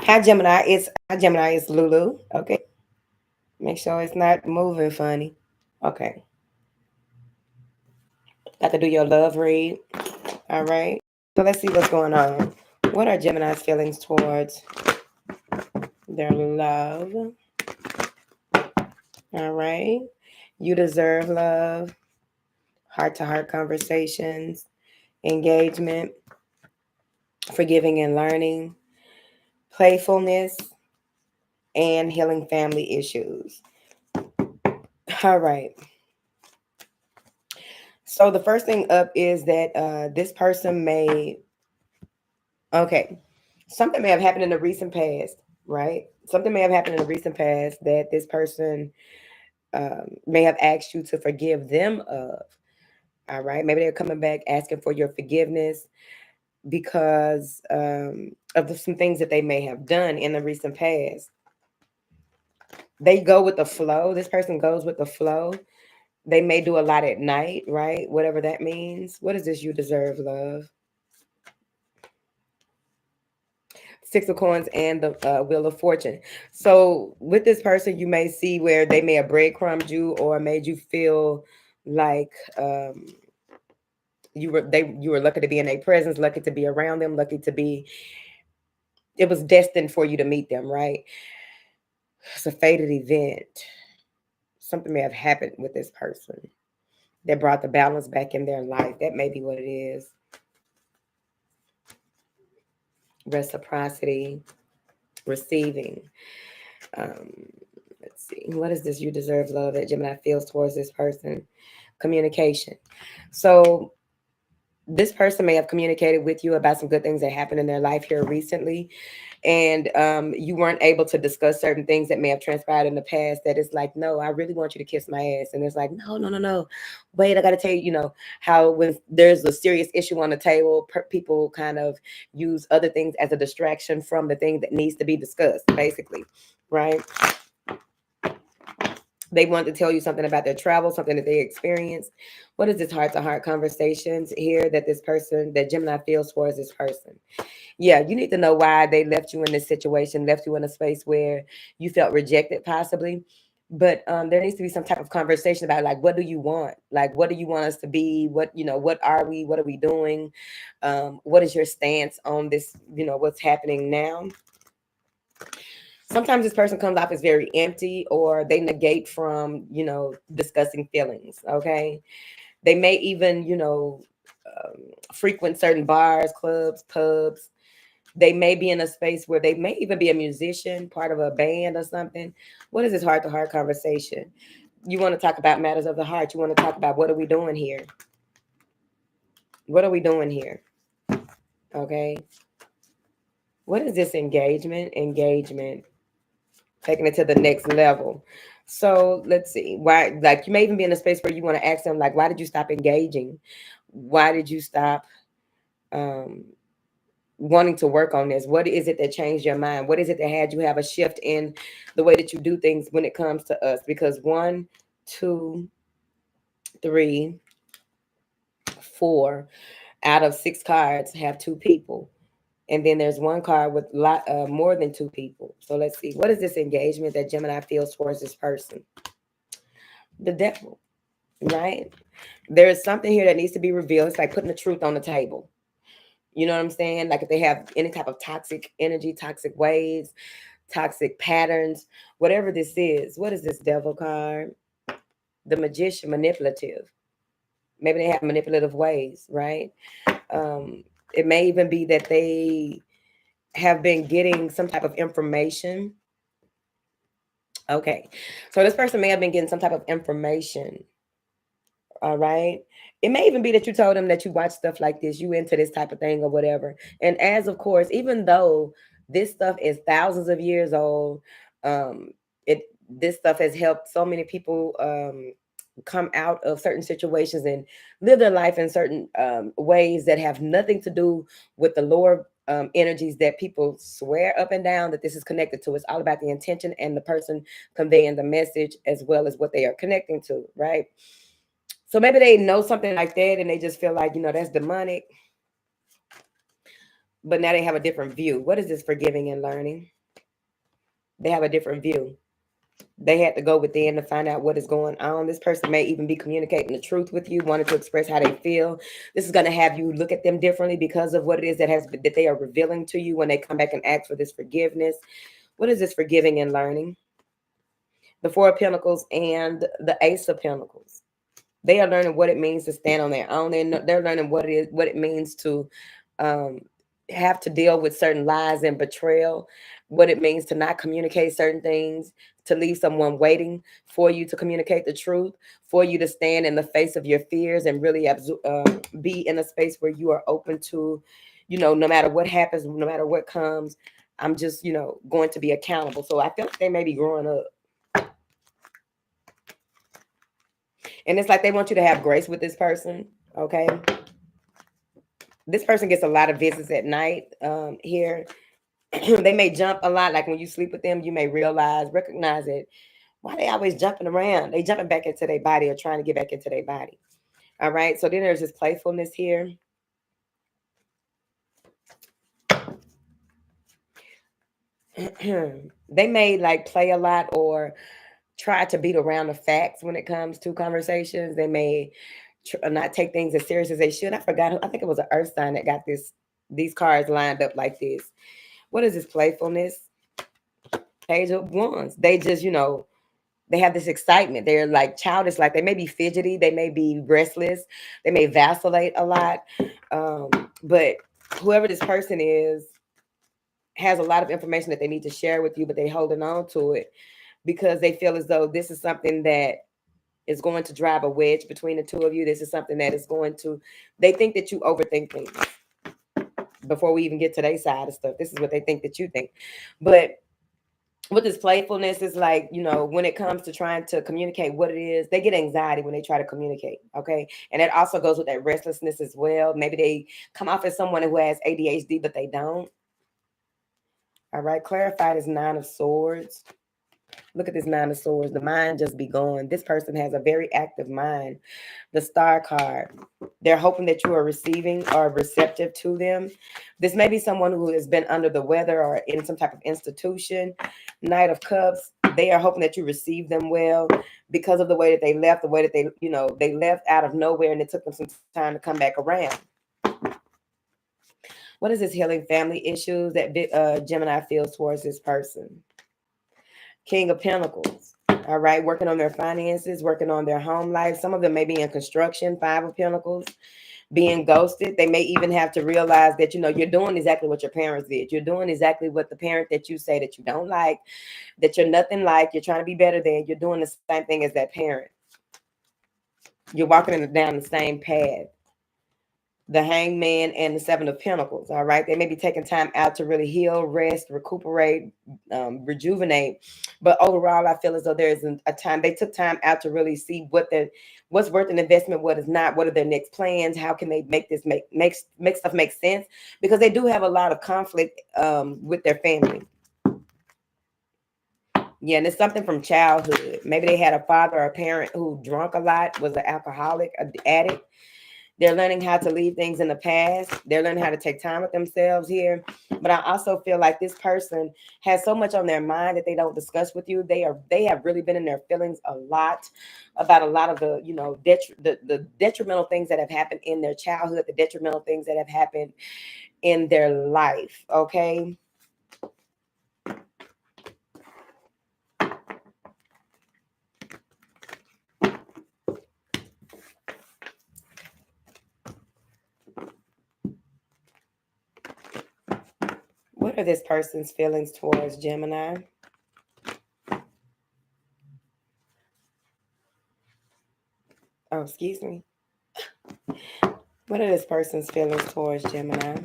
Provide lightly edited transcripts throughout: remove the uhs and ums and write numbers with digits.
Hi Gemini, it's Lulu. Okay. Make sure it's not moving funny. Okay. Got to do your love read. All right. So let's see what's going on. What are Gemini's feelings towards their love? All right. You deserve love, heart to heart conversations, engagement, forgiving and learning, playfulness, and healing family issues. All right. So the first thing up is that this person may, okay, something may have happened in the recent past, right? Something may have happened in the recent past that this person may have asked you to forgive them of. All right. Maybe they're coming back asking for your forgiveness because of some things that they may have done in the recent past. They go with the flow. This person goes with the flow. They may do a lot at night, right? Whatever that means. What is this? You deserve love. Six of Coins and the Wheel of Fortune. So with this person, you may see where they may have breadcrumbed you or made you feel like you were lucky to be in their presence, lucky to be around them, lucky to be. It was destined for you to meet them, right? It's a fated event. Something may have happened with this person that brought the balance back in their life. That may be what it is. Reciprocity, receiving. Um, let's see. What is this? You deserve love that Gemini feels towards this person. Communication. So this person may have communicated with you about some good things that happened in their life here recently, and you weren't able to discuss certain things that may have transpired in the past. That is like, no, I really want you to kiss my ass, and it's like, no, no, no, no. Wait, I got to tell you, how when there's a serious issue on the table, people kind of use other things as a distraction from the thing that needs to be discussed, basically, right? They want to tell you something about their travel, something that they experienced. What is this heart to heart conversations here that that Gemini feels towards this person? Yeah, you need to know why they left you in this situation, left you in a space where you felt rejected, possibly. But there needs to be some type of conversation about, like, what do you want? Like, what do you want us to be? What are we? What are we doing? What is your stance on this? What's happening now? Sometimes this person comes off as very empty, or they negate from discussing feelings. Okay, they may even frequent certain bars, clubs, pubs. They may be in a space where they may even be a musician, part of a band or something. What is this heart to heart conversation? You want to talk about matters of the heart. You want to talk about, what are we doing here? What are we doing here? Okay, what is this engagement, taking it to the next level? So let's see. Why, like, you may even be in a space where you want to ask them, like, why did you stop engaging? Why did you stop um, wanting to work on this? What is it that changed your mind? What is it that had you have a shift in the way that you do things when it comes to us? Because one, two, three, four out of six cards have two people. And then there's one card with more than two people. So let's see. What is this engagement that Gemini feels towards this person? The devil, right? There is something here that needs to be revealed. It's like putting the truth on the table. You know what I'm saying? Like, if they have any type of toxic energy, toxic ways, toxic patterns, whatever this is. What is this devil card? The magician, manipulative. Maybe they have manipulative ways, right? Um, it may even be that they have been getting some type of information. Okay. So this person may have been getting some type of information. All right. It may even be that you told them that you watch stuff like this, you into this type of thing or whatever. And as of course, even though this stuff is thousands of years old, um, it this stuff has helped so many people come out of certain situations and live their life in certain ways that have nothing to do with the lower energies that people swear up and down that this is connected to. It's all about the intention and the person conveying the message, as well as what they are connecting to, right? So maybe they know something like that and they just feel like, that's demonic. But now they have a different view. What is this forgiving and learning? They have a different view. They had to go within to find out what is going on. This person may even be communicating the truth with you, wanting to express how they feel. This is going to have you look at them differently because of what it is that they are revealing to you when they come back and ask for this forgiveness. What is this forgiving and learning? The Four of Pentacles and the Ace of Pentacles. They are learning what it means to stand on their own. They're learning what it means to um, have to deal with certain lies and betrayal, what it means to not communicate certain things, to leave someone waiting for you to communicate the truth, for you to stand in the face of your fears and really be in a space where you are open to, no matter what happens, no matter what comes, I'm just, going to be accountable. So I feel like they may be growing up. And it's like they want you to have grace with this person, okay? This person gets a lot of visits at night here. They may jump a lot. Like when you sleep with them, you may recognize it. Why they always jumping around? They jumping back into their body or trying to get back into their body. All right. So then there's this playfulness here. They may like play a lot or try to beat around the facts when it comes to conversations. They may not take things as serious as they should. I forgot. I think it was an earth sign that got these cards lined up like this. What is this playfulness? Page of Wands. They just, they have this excitement. They're like childish, like they may be fidgety, they may be restless, they may vacillate a lot. But whoever this person is has a lot of information that they need to share with you, but they're holding on to it because they feel as though this is something that is going to drive a wedge between the two of you. This is something that is going to, they think that you overthink things before we even get to their side of stuff. This is what they think that you think. But with this playfulness, is like, when it comes to trying to communicate what it is, they get anxiety when they try to communicate. Okay. And it also goes with that restlessness as well. Maybe they come off as someone who has ADHD, but they don't. All right. Clarified is Nine of Swords. Look at this Nine of Swords. The mind just be going. This person has a very active mind. The Star card. They're hoping that you are receiving or receptive to them. This may be someone who has been under the weather or in some type of institution. Knight of Cups. They are hoping that you receive them well because of the way that they left, the way that they left out of nowhere, and it took them some time to come back around. What is this healing family issues that Gemini feels towards this person? King of Pentacles. All right, working on their finances, working on their home life. Some of them may be in construction. Five of Pentacles. Being ghosted. They may even have to realize that, you're doing exactly what your parents did. You're doing exactly what the parent that you say that you don't like, that you're nothing like, you're trying to be better than, you're doing the same thing as that parent. You're walking down the same path. The Hangman and the Seven of Pentacles. All right. They may be taking time out to really heal, rest, recuperate, rejuvenate. But overall, I feel as though there is a time they took time out to really see what's worth an investment, what is not, what are their next plans, how can they make this make stuff make sense? Because they do have a lot of conflict with their family. Yeah, and it's something from childhood. Maybe they had a father or a parent who drank a lot, was an alcoholic, an addict. They're learning how to leave things in the past. They're learning how to take time with themselves here. But I also feel like this person has so much on their mind that they don't discuss with you. They have really been in their feelings a lot about a lot of the, the detrimental things that have happened in their childhood, the detrimental things that have happened in their life. Okay. What are this person's feelings towards Gemini? Oh, excuse me. What are this person's feelings towards Gemini?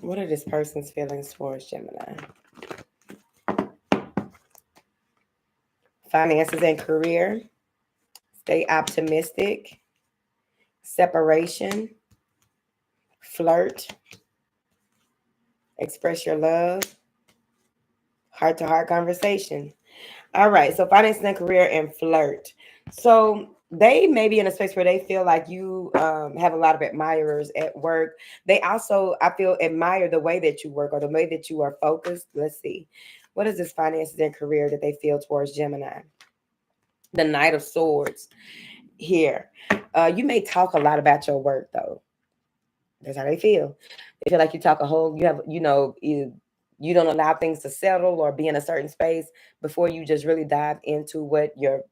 What are this person's feelings towards Gemini? Finances and career. Stay optimistic. Separation. Flirt. Express your love. Heart-to-heart conversation. All right. So finances and career and flirt. So they may be in a space where they feel like you have a lot of admirers at work. They also, I feel, admire the way that you work or the way that you are focused. Let's see. What is this finances and career that they feel towards Gemini? The Knight of Swords here. You may talk a lot about your work though. That's how they feel. They feel like you talk a whole, you have, you don't allow things to settle or be in a certain space before you just really dive into what your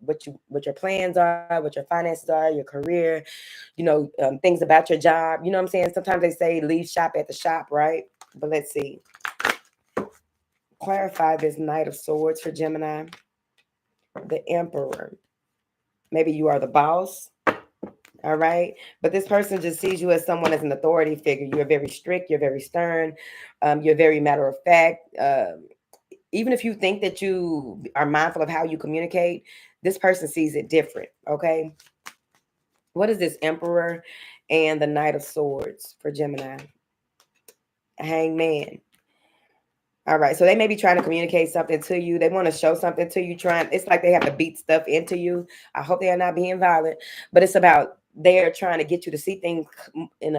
plans are, what your finances are, your career, things about your job. You know what I'm saying? Sometimes they say leave shop at the shop, right? But let's see. Clarify this Knight of Swords for Gemini. The Emperor. Maybe you are the boss. All right. But this person just sees you as someone as an authority figure. You're very strict. You're very stern. You're very matter of fact. Even if you think that you are mindful of how you communicate, this person sees it different. Okay. What is this Emperor and the Knight of Swords for Gemini? Hangman. All right. So they may be trying to communicate something to you. They want to show something to you. It's like they have to beat stuff into you. I hope they are not being violent, but it's about they're trying to get you to see things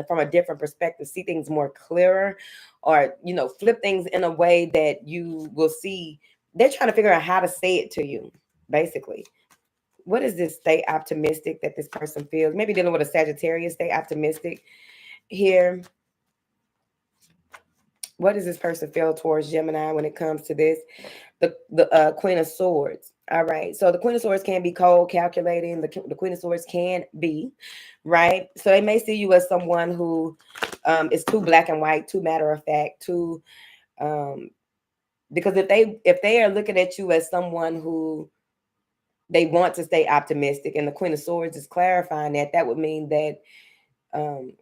from a different perspective, see things more clearer, or flip things in a way that you will see. They're trying to figure out how to say it to you, basically. What is this? Stay optimistic that this person feels. Maybe dealing with a Sagittarius. Stay optimistic here. What does this person feel towards Gemini when it comes to this? The Queen of Swords. All right. So the Queen of Swords can be cold, calculating. The Queen of Swords can be, right? So they may see you as someone who is too black and white, too matter of fact, too because if they are looking at you as someone who they want to stay optimistic, and the Queen of Swords is clarifying that would mean that um,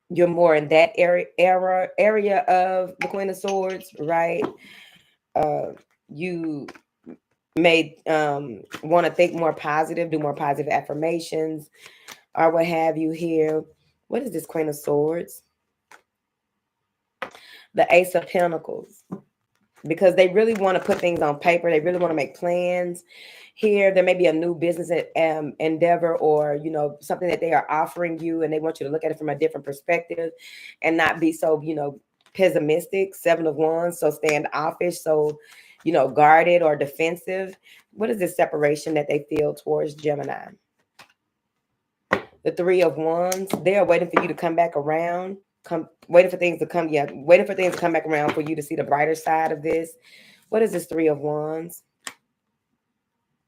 you're more in that area of the Queen of Swords, right? You may want to think more positive, do more positive affirmations, or what have you here. What is this Queen of Swords? The Ace of Pentacles. Because they really want to put things on paper. They really want to make plans. Here, there may be a new business endeavor or, something that they are offering you, and they want you to look at it from a different perspective and not be so, pessimistic. 7 of Wands, so standoffish, so, guarded or defensive. What is this separation that they feel towards Gemini? The 3 of Wands, they are waiting for you to come back around. Waiting for things to come, waiting for things to come back around for you to see the brighter side of this. What is this 3 of Wands?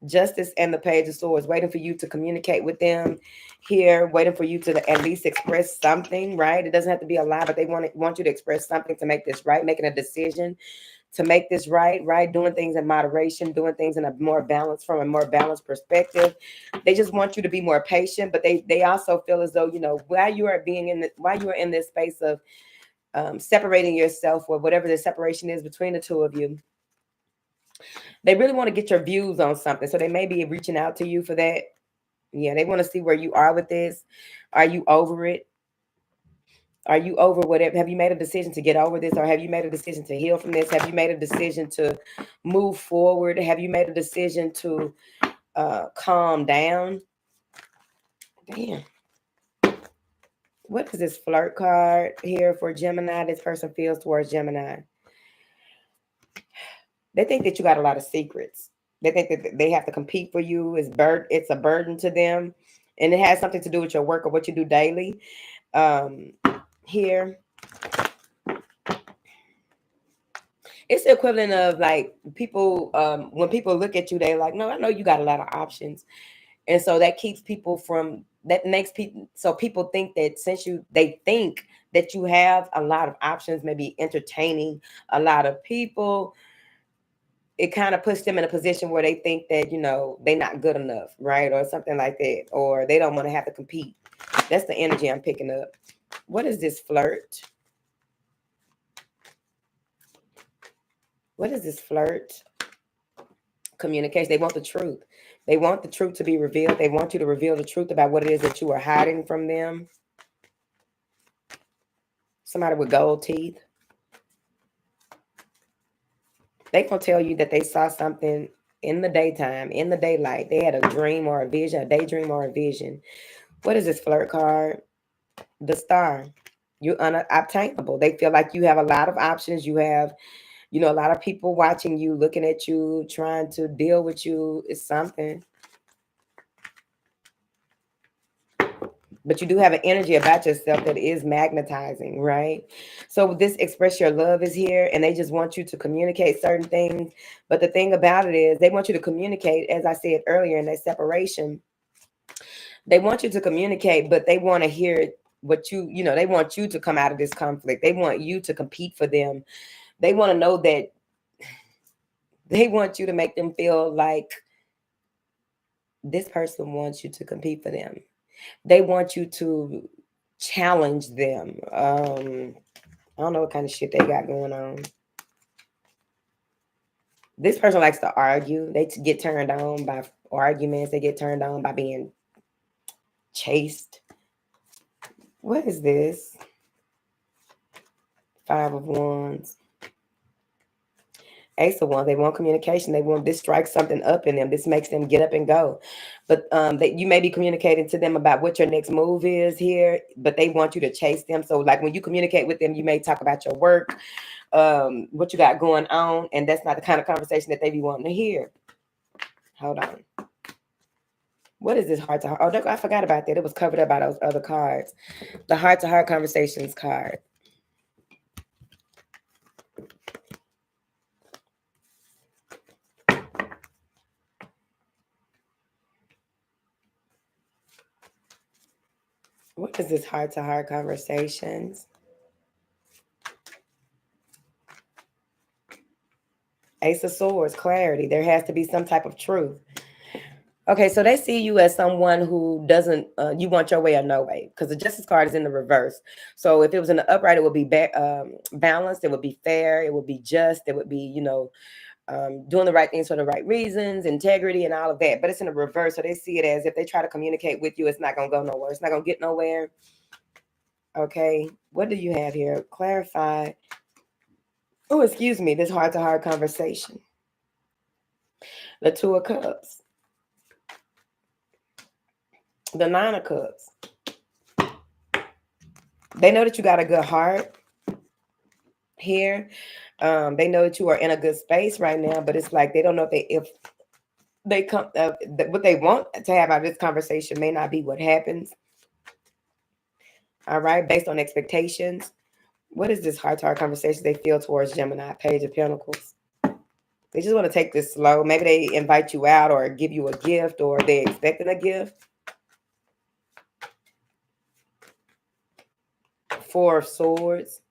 Justice and the Page of Swords, waiting for you to communicate with them here, waiting for you to at least express something, right? It doesn't have to be a lie, but they want you to express something to make this right, making a decision to make this right, doing things in moderation, doing things in from a more balanced perspective. They just want you to be more patient, but they also feel as though, while you are in this space of separating yourself, or whatever the separation is between the two of you, they really want to get your views on something. So they may be reaching out to you for that. Yeah, they want to see where you are with this. Are you over it? Are you over whatever? Have you made a decision to get over this, or have you made a decision to heal from this? Have you made a decision to move forward? Have you made a decision to calm down? Damn. What is this flirt card here for Gemini? This person feels towards Gemini. They think that you got a lot of secrets. They think that they have to compete for you. It's a burden to them, and it has something to do with your work or what you do daily. Here, it's the equivalent of like people. When people look at you, they like, no, I know you got a lot of options, and so that keeps people from. That makes people so people think that they think that you have a lot of options, maybe entertaining a lot of people. It kind of puts them in a position where they think that, they're not good enough, right? Or something like that. Or they don't want to have to compete. That's the energy I'm picking up. What is this flirt? What is this flirt? Communication. They want the truth. They want the truth to be revealed. They want you to reveal the truth about what it is that you are hiding from them. Somebody with gold teeth. They gonna tell you that they saw something in the daytime, in the daylight. They had a dream or a vision, a daydream or a vision. What is this flirt card? The star. You're unobtainable. They feel like you have a lot of options. You have, a lot of people watching you, looking at you, trying to deal with you. It's something. But you do have an energy about yourself that is magnetizing, right? So this express your love is here, and they just want you to communicate certain things. But the thing about it is they want you to communicate, as I said earlier in that separation. They want you to communicate, but they want to hear what they want you to come out of this conflict. They want you to compete for them. They want to know that they want you to make them feel like this person wants you to compete for them. They want you to challenge them. I don't know what kind of shit they got going on. This person likes to argue. They get turned on by arguments. They get turned on by being chased. What is this? 5 of Wands. Ace of Wands. They want communication. They want this strikes something up in them. This makes them get up and go. But you may be communicating to them about what your next move is here, but they want you to chase them. So like when you communicate with them, you may talk about your work, what you got going on, and that's not the kind of conversation that they be wanting to hear. Hold on. What is this heart to heart? Oh, I forgot about that. It was covered up by those other cards. The heart to heart conversations card. What is this heart to heart conversations? Ace of Swords, clarity. There has to be some type of truth. Okay, so they see you as someone who doesn't, you want your way or no way, because the Justice card is in the reverse. So if it was in the upright, it would be balanced, it would be fair, it would be just, it would be, doing the right things for the right reasons, integrity and all of that. But it's in the reverse. So they see it as if they try to communicate with you, it's not going to go nowhere. It's not going to get nowhere. Okay, what do you have here? Clarify. Oh, excuse me, this heart to heart conversation. The 2 of Cups. The 9 of Cups. They know that you got a good heart here. They know that you are in a good space right now, but it's like they don't know if they come what they want to have out of this conversation may not be what happens. All right, based on expectations. What is this heart to heart conversation they feel towards Gemini? Page of Pentacles. They just want to take this slow. Maybe they invite you out or give you a gift, or they're expecting a gift. 4 of Swords.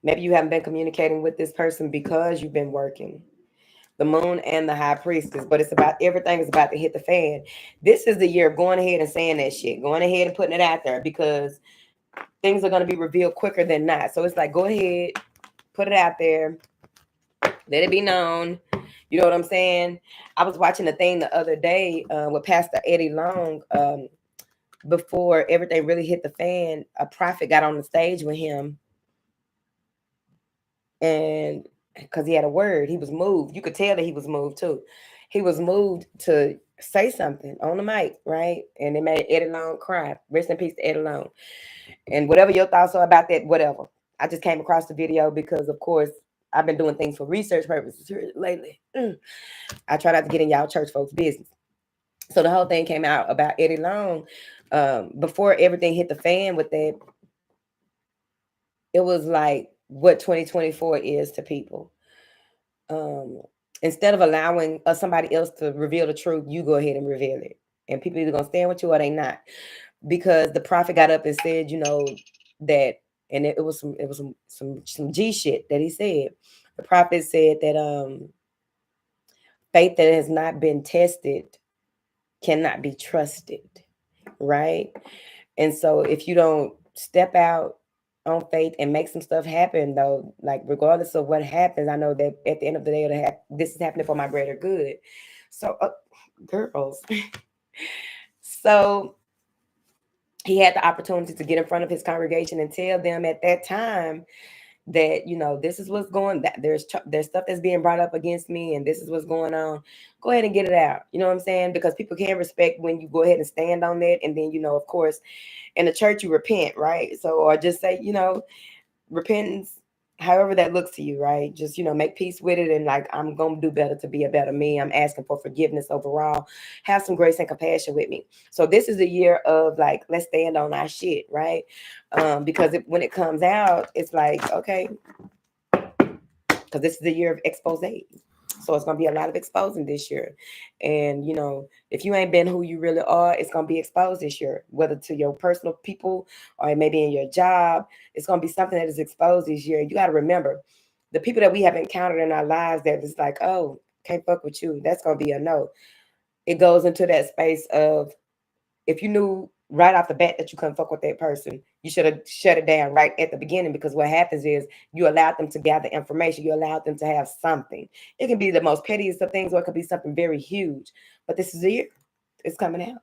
Maybe you haven't been communicating with this person because you've been working. The Moon and the High Priestess. But it's about, everything is about to hit the fan. This is the year of going ahead and saying that shit. Going ahead and putting it out there, because things are going to be revealed quicker than not. So it's like, go ahead, put it out there. Let it be known. You know what I'm saying? I was watching a thing the other day with Pastor Eddie Long. Before everything really hit the fan, a prophet got on the stage with him. And because he had a word, he was moved. You could tell that he was moved too. He was moved to say something on the mic, right? And it made Eddie Long cry. Rest in peace to Eddie Long. And whatever your thoughts are about that, whatever. I just came across the video because, of course, I've been doing things for research purposes here lately. I try not to get in y'all church folks' business. So the whole thing came out about Eddie Long. Before everything hit the fan with that, it was like what 2024 is to people. Instead of allowing somebody else to reveal the truth, you go ahead and reveal it. And people either going to stand with you or they not. Because the prophet got up and said, that, and it was some G shit that he said. The prophet said that faith that has not been tested cannot be trusted, right? And so if you don't step out on faith and make some stuff happen, though, like regardless of what happens, I know that at the end of the day, this is happening for my greater good. So, girls, so he had the opportunity to get in front of his congregation and tell them at that time, that, you know, this is what's going, that there's stuff that's being brought up against me, and this is what's going on. Go ahead and get it out. You know what I'm saying? Because people can respect when you go ahead and stand on that. And then, you know, of course, in the church you repent, right? So, or just say, you know, repentance, however that looks to you, right? Just, you know, make peace with it, and like, I'm gonna do better to be a better me. I'm asking for forgiveness overall. Have some grace and compassion with me. So this is a year of like, let's stand on our shit, right? Because when it comes out, it's like, okay, because this is the year of expose. So it's gonna be a lot of exposing this year. And you know, if you ain't been who you really are, it's gonna be exposed this year, whether to your personal people or maybe in your job. It's gonna be something that is exposed this year. You gotta remember the people that we have encountered in our lives that is like, oh, can't fuck with you. That's gonna be a no. It goes into that space of, if you knew right off the bat that you couldn't fuck with that person, you should have shut it down right at the beginning, because what happens is you allowed them to gather information. You allowed them to have something. It can be the most pettiest of things, or it could be something very huge. But this is the year. It's coming out.